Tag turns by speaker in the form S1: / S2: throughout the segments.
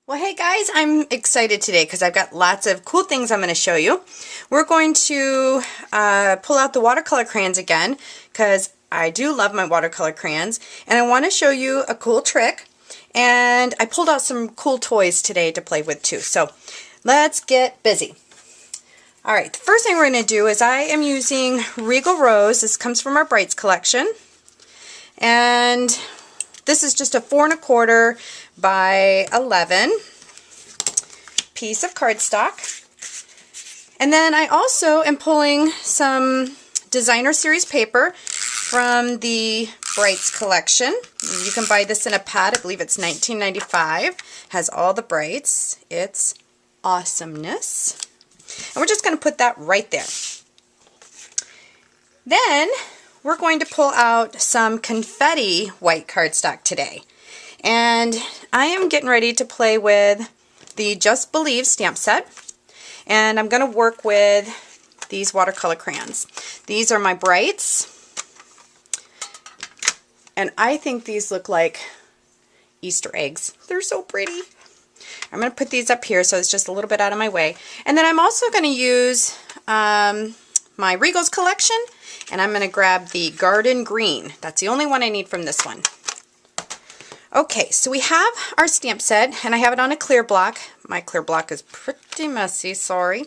S1: Well, hey guys, I'm excited today because I've got lots of cool things I'm going to show you. We're going to pull out the watercolor crayons again because I do love my watercolor crayons, and I want to show you a cool trick. And I pulled out some cool toys today to play with too. So let's get busy. All right, the first thing we're going to do is I am using Regal Rose. This comes from our Brights collection. And this is just a 4 1/4 by 11 piece of cardstock. And then I also am pulling some designer series paper from the Brights collection. You can buy this in a pad. I believe it's $19.95. Has all the Brights. It's awesomeness. And we're just going to put that right there. Then we're going to pull out some confetti white cardstock today. And I am getting ready to play with the Just Believe stamp set. And I'm going to work with these watercolor crayons. These are my Brights. And I think these look like Easter eggs. They're so pretty. I'm going to put these up here so it's just a little bit out of my way. And then I'm also going to use my Regals collection. And I'm going to grab the Garden Green. That's the only one I need from this one. Okay, so we have our stamp set, and I have it on a clear block. My clear block is pretty messy, sorry.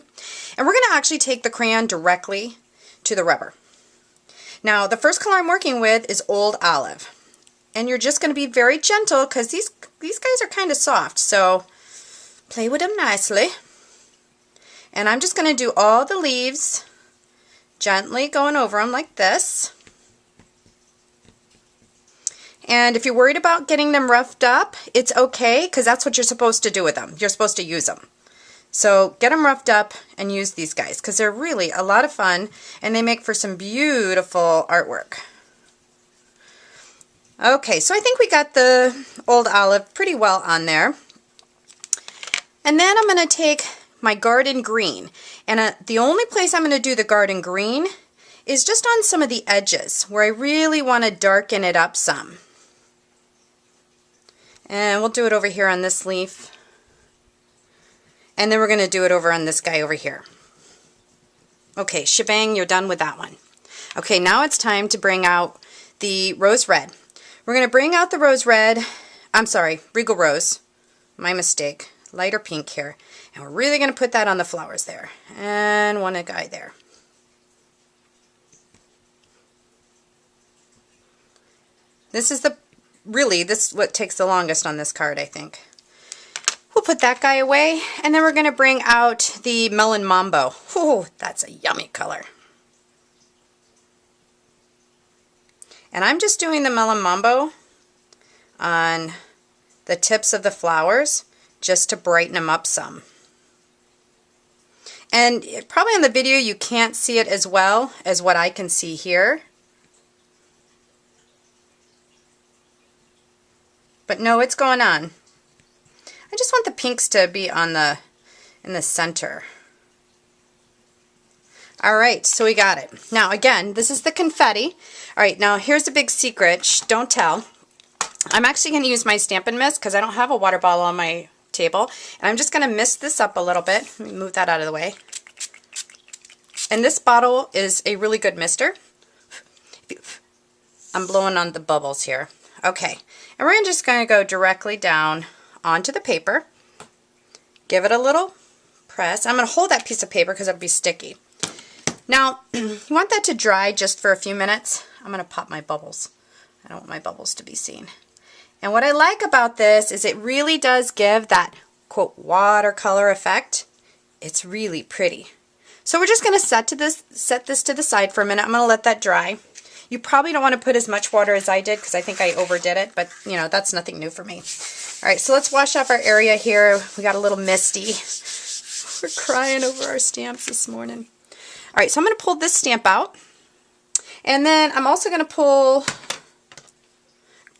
S1: And we're going to actually take the crayon directly to the rubber. Now, the first color I'm working with is Old Olive. And you're just going to be very gentle because these guys are kind of soft, so play with them nicely. And I'm just going to do all the leaves, gently going over them like this. And if you're worried about getting them roughed up, it's okay because that's what you're supposed to do with them. You're supposed to use them. So get them roughed up and use these guys because they're really a lot of fun and they make for some beautiful artwork. Okay, so I think we got the Old Olive pretty well on there. And then I'm going to take my Garden Green. And the only place I'm going to do the Garden Green is just on some of the edges where I really want to darken it up some. And we'll do it over here on this leaf. And then we're going to do it over on this guy over here. Okay, shebang, you're done with that one. Okay, now it's time to bring out the Rose Red. We're going to bring out the Rose Red, I'm sorry, Regal Rose. My mistake. Lighter pink here. And we're really going to put that on the flowers there. And one guy there. This is this is what takes the longest on this card, I think. We'll put that guy away, and then we're going to bring out the Melon Mambo. Ooh, that's a yummy color. And I'm just doing the Melon Mambo on the tips of the flowers just to brighten them up some. And probably on the video you can't see it as well as what I can see here. But no, it's going on. I just want the pinks to be on in the center. Alright, so we got it. Now again, this is the confetti. Alright, now here's a big secret. Shh, don't tell. I'm actually going to use my Stampin' Mist because I don't have a water bottle on my table. And I'm just going to mist this up a little bit. Let me move that out of the way. And this bottle is a really good mister. I'm blowing on the bubbles here. Okay, and we're just going to go directly down onto the paper. Give it a little press. I'm going to hold that piece of paper because it'll be sticky. Now, you want that to dry just for a few minutes. I'm going to pop my bubbles. I don't want my bubbles to be seen. And what I like about this is it really does give that, quote, watercolor effect. It's really pretty. So we're just going to set this to the side for a minute. I'm going to let that dry. You probably don't want to put as much water as I did because I think I overdid it, but you know, that's nothing new for me. All right, so let's wash off our area here. We got a little misty. We're crying over our stamps this morning. All right, so I'm going to pull this stamp out. And then I'm also going to pull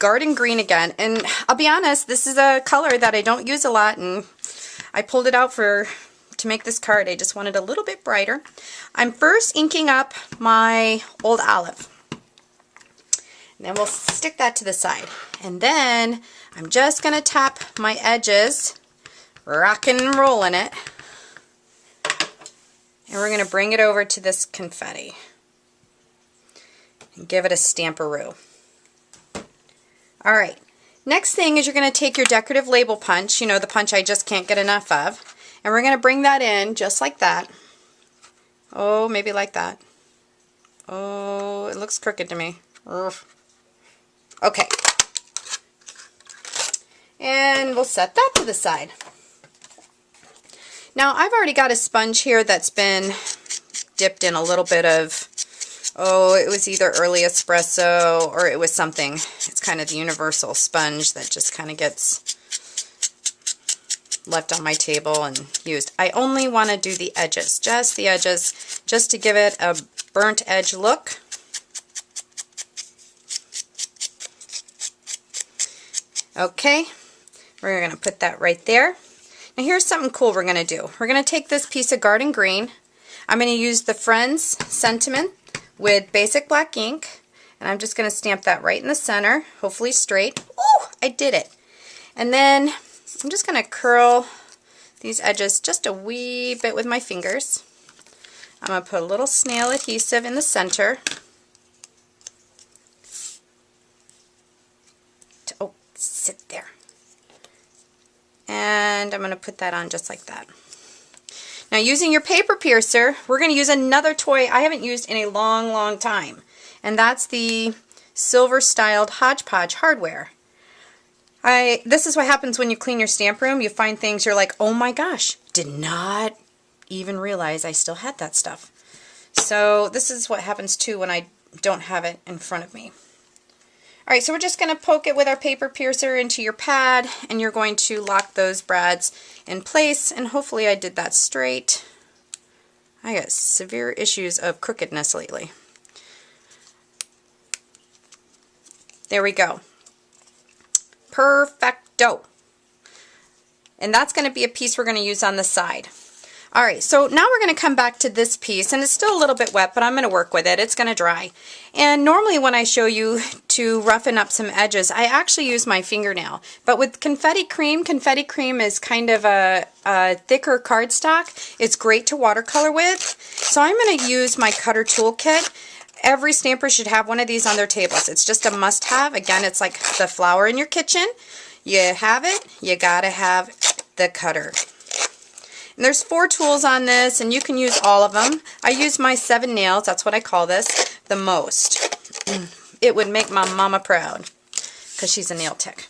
S1: Garden Green again. And I'll be honest, this is a color that I don't use a lot, and I pulled it out to make this card. I just wanted a little bit brighter. I'm first inking up my Old Olive. And then we'll stick that to the side. And then I'm just going to tap my edges rocking and rolling it. And we're going to bring it over to this confetti and give it a stamperoo. Alright, next thing is you're going to take your decorative label punch, you know, the punch I just can't get enough of, and we're going to bring that in just like that. Oh, maybe like that. Oh, it looks crooked to me. Ugh. Okay. And we'll set that to the side. Now, I've already got a sponge here that's been dipped in a little bit of, oh, it was either early espresso or it was something. It's kind of the universal sponge that just kind of gets left on my table and used. I only want to do the edges, just the edges, just to give it a burnt edge look. Okay, we're going to put that right there. Now here's something cool we're going to do. We're going to take this piece of garden green. I'm going to use the Friends Sentiment with basic black ink, and I'm just going to stamp that right in the center, hopefully straight. Ooh, I did it. And then I'm just going to curl these edges just a wee bit with my fingers. I'm going to put a little snail adhesive in the center. Oh, sit there. And I'm going to put that on just like that. Now, using your paper piercer, we're going to use another toy I haven't used in a long, long time. And that's the silver styled Hodgepodge hardware. This is what happens when you clean your stamp room. You find things you're like, oh my gosh, did not even realize I still had that stuff. So this is what happens too when I don't have it in front of me. Alright, so we're just going to poke it with our paper piercer into your pad, and you're going to lock those brads in place, and hopefully I did that straight. I got severe issues of crookedness lately. There we go. Perfecto. And that's going to be a piece we're going to use on the side. Alright, so now we're going to come back to this piece, and it's still a little bit wet, but I'm going to work with it. It's going to dry. And normally when I show you to roughen up some edges, I actually use my fingernail. But with confetti cream is kind of a thicker cardstock. It's great to watercolor with. So I'm going to use my cutter toolkit. Every stamper should have one of these on their tables. It's just a must-have. Again, it's like the flower in your kitchen. You have it, you gotta have the cutter. And there's 4 tools on this, and you can use all of them. I use my 7 nails, that's what I call this, the most. It would make my mama proud, because she's a nail tech.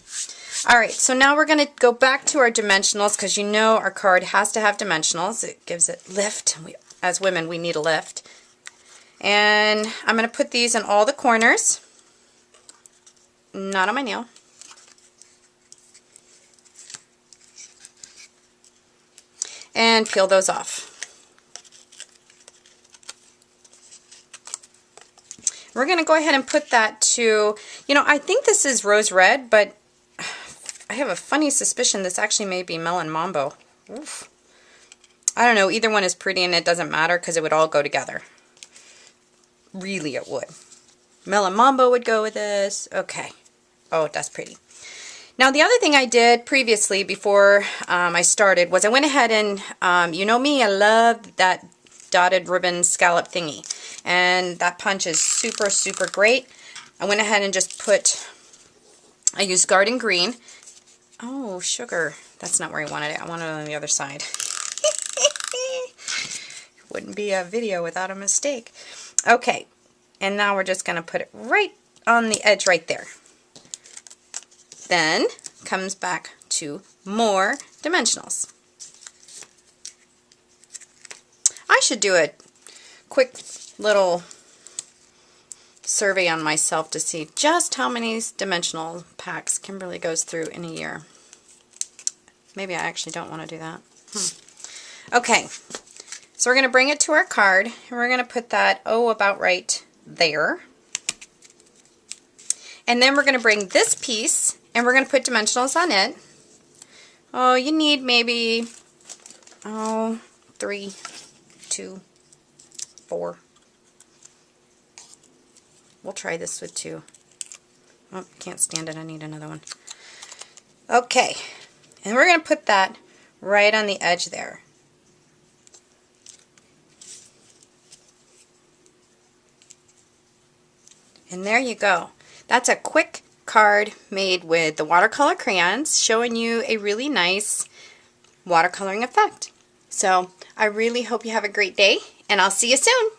S1: Alright, so now we're going to go back to our dimensionals, because you know our card has to have dimensionals. It gives it lift. As women, we need a lift. And I'm going to put these in all the corners. Not on my nail. And peel those off. We're going to go ahead and put that to, you know, I think this is rose red, but I have a funny suspicion this actually may be melon mambo. Oof. I don't know, either one is pretty and it doesn't matter because it would all go together. Really it would. Melon mambo would go with this. Okay. Oh, that's pretty. Now the other thing I did previously before I started was I went ahead and, you know me, I love that dotted ribbon scallop thingy. And that punch is super, super great. I went ahead and just put, I used garden green. Oh, sugar. That's not where I wanted it. I wanted it on the other side. Wouldn't be a video without a mistake. Okay, and now we're just going to put it right on the edge right there. Then comes back to more dimensionals. I should do a quick little survey on myself to see just how many dimensional packs Kimberly goes through in a year. Maybe I actually don't want to do that. Okay, so we're going to bring it to our card, and we're going to put that, oh, about right there. And then we're going to bring this piece, and we're going to put dimensionals on it. Oh, you need maybe, oh, 3, 2, 4. We'll try this with 2. Oh, can't stand it. I need another one. Okay, and we're going to put that right on the edge there. And there you go. That's a quick card made with the watercolor crayons, showing you a really nice watercoloring effect. So I really hope you have a great day, and I'll see you soon.